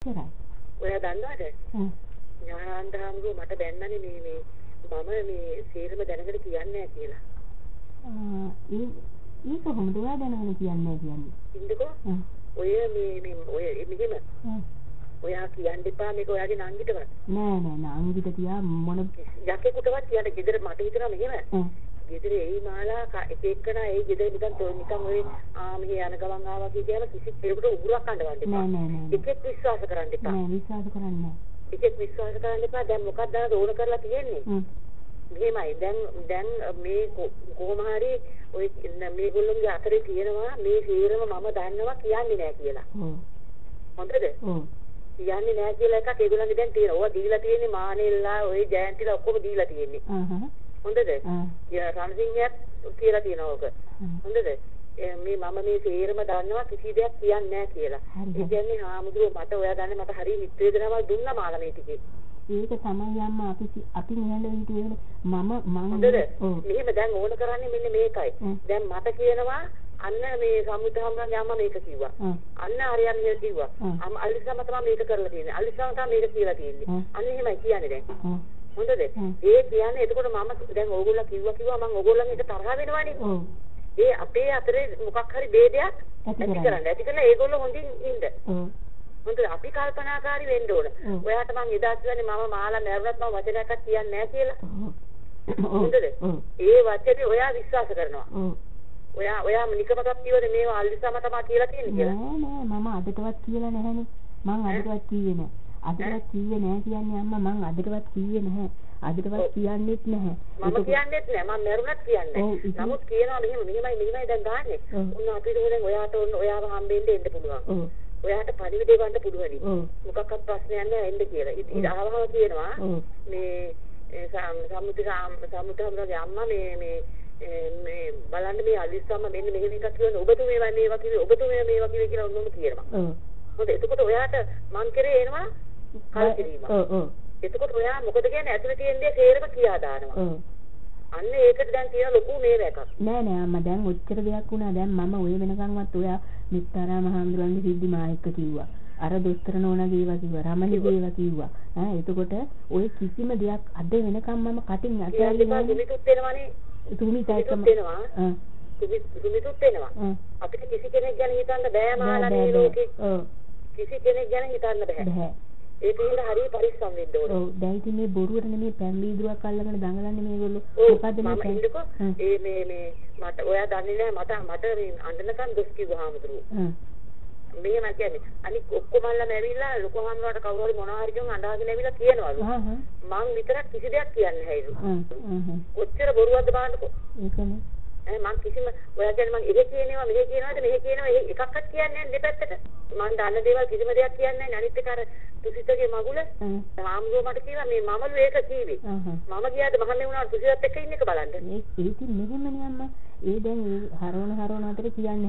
කරා. ඔයා දන්නවද? ඥානන්දහාමුදුරුවෝ මට දැන්නනේ මේ මම මේ සීරම දැනගෙන කියන්නේ නැහැ කියලා. ඒ කොහොමද ඔයා දැනගෙන කියන්නේ නැහැ කියන්නේ? ඉන්නකෝ. ඔය ඔය මෙහෙම. ඔයා කියන්න එපා මේක ඔයාගේ නංගිටවත්. නෑ නංගිට තියා මොන යකෙකුටවත් කියන්න ගෙදර මට හිතනවා මෙහෙම. ගෙදර එයි මාලා එක එකනා ඒ ගෙදර නිකන් ඔය මෙහි යන ගමන් ආවා කියලාම කිසි කෙනෙකුට උගුරක් අඬවන්න එපා. නෑ. එකෙක් විශ්වාස කරන්න එපා. නෑ විශ්වාස කරන්නේ නෑ. එකෙක් විශ්වාස කරන්න එපා. දැන් මොකක්ද ඕන කරලා තියෙන්නේ? මෙහෙමයි. දැන් මේ කොහොම හරි ඔය මේගොල්ලෝගේ අතරේ තියෙනවා මේ සීරම මම දන්නවා කියන්නේ නෑ කියලා. හොඳද? කියන්නේ නෑ කියලා එකක් ඒගොල්ලන්ගේ දැන් තියෙනවා. ඕවා දීලා තියෙන්නේ මානෙල්ලා ඔය ජයන්තිලා ඔක්කොම දීලා තියෙන්නේ. හොඳද? රණසිංහයත් කියලා තියෙනවා ඔක. හොඳද? මේ මම මේ සේරම දන්නවා කිසි දෙයක් කියන්නේ නැහැ කියලා. ඒ කියන්නේ හාමුදුරුවෝ මට ඔයා දන්නේ මට හරිය හිත වේදනාවක් දුන්නා මාලා මේ ටිකේ. ඒක තමයි අම්මා අපි නිහඬව හිටියේ මම හොඳද? මෙහෙම දැන් ඕන කරන්නේ මෙන්න මේකයි. දැන් මට කියනවා අන්න මේ සම්මුතහමගේ අම්මා මේක කිව්වා. අන්න ආර්යයන් මේක කිව්වා. අලිසම තමයි මේක කරලා තියෙන්නේ. අලිසම තමයි මේක කියලා තියෙන්නේ. අන්න එහෙමයි කියන්නේ දැන්. හොඳද? ඒ කියන්නේ එතකොට මම දැන් ඕගොල්ලෝ කිව්වා මම ඕගොල්ලන්ට තරහ වෙනවනේ. ඒ අපේ අතරේ මොකක් හරි ભેදයක් ඇති කරලා ඒගොල්ලෝ හොඳින් ඉන්න. හොඳද? අපි කල්පනාකාරී වෙන්න ඕන. ඔයාට මං එදා කියන්නේ මම මාලා මැරුණත් මම වචනයක්වත් කියන්නේ නැහැ කියලා. හොඳද? ඒ වචනේ ඔයා විශ්වාස කරනවා. ඔයා නිකමකට කියවද මේවා අල්ලිසම තමයි කියලා තියෙන්නේ කියලා? නෑ මම අදටවත් කියලා නැහැනේ. මං අදටවත් කිව්වේ නෑ. අදටවත් කිව්වේ නෑ කියන්නේ අම්මා මං අදටවත් කිව්වේ නැහැ. අදටවත් කියන්නෙත් නැහැ. මම කියන්නෙත් නෑ. මම මැරුණත් කියන්නේ නෑ. නමුත් කියනවා මෙහෙමයි දැන් ගන්නෙ. උන් අපිට දැන් ඔයාට ඔයාව හම්බෙන්න එන්න පුළුවන්. ඔයාට පරිවිදේ ගන්න පුළුවනි. මොකක්වත් ප්‍රශ්නයක් නෑ එන්න කියලා. ඉතින් ආවම කියනවා මේ සම්මුතිහමගේ අම්මා මේ බලන්න මේ අලිස්සම මෙන්න මෙහෙම එකක් කියන ඔබතුමේ මේවා කිව්වේ ඔබතුමේ මේවා කිව්වේ කියලා ඔන්නම කියනවා. හොඳ එතකොට ඔයාට මං කරේ එනවා කල්කිරීම. එතකොට ඔයා මොකද කියන්නේ ඇතුලේ තියෙන දේ තේරෙම කියා දානවා. අන්න ඒකට දැන් තියෙන ලොකු මේව එකක්. නෑ අම්මා දැන් ඔච්චර දෙයක් වුණා දැන් මම ඔය වෙනකන්වත් ඔයා මිත්තරා මහඳුරන්ගේ සිද්ධි මා එක්ක කිව්වා. අර දොස්තර නෝනාගේ ඒවා කිව්වා. රමණිගේ ඒවා කිව්වා. එතකොට ඔය කිසිම දෙයක් අද වෙනකන් මම කටින් අතහැරලා නෑ. තුමිතුත් වෙනවනේ. තුමිතත් වෙනවා. තුමිතුත් වෙනවා. අපිට කිසි කෙනෙක් ගැන හිතන්න බෑ මාලා මේ ලෝකේ. කිසි කෙනෙක් ගැන හිතන්න බෑ. ඒකින්ද හරිය පරිස්සම් වෙන්න ඕනේ. ඔව් දැන් ඉතින් මේ බොරුවට නෙමෙයි පැන් වීදුරුවක් අල්ලගෙන දඟලන්නේ මේගොල්ලෝ. මොකද්ද මේ මට ඔයා දන්නේ නැහැ මට මේ අඬනකන් දොස් කිව්වා හාමුදුරුවෝ. මෙහෙම කියන්නේ අනික ඔක්කොමල්ලාම ඇවිල්ලා ලොකු හාමුදුරුවන්ට කවුරු හරි මොනවා හරි කියන් අඬාගෙන ඇවිල්ලා කියනවලු. මං විතරක් කිසි දෙයක් කියන්නේ නැහැලු. කොච්චර බොරුවක්ද බලන්නකෝ. ඒකනේ. මං කිසිම ඔයා කියන්නේ මං එහෙ කියනවා මෙහෙ කියනවාද මෙහෙ කියනවා එකක්වත් කියන්නේ නැහැ දෙපැත්තට. මං දන්න දේවල් කිසිම දෙයක් කියන්නේ නැහැ. අනිත් එක අර තුසිතගේ මගුල හාමුදුරුවෝ මට කිව්වා මේ මමලු ඒක කීවේ. මම ගියාද මහන්නේ වුණා තුසිතත් එක්ක ඉන්න එක බලන්න. ඒ ඉතින් මෙහෙමනේ අම්මා. ඒ දැන් හරවන අතර කියන්නේ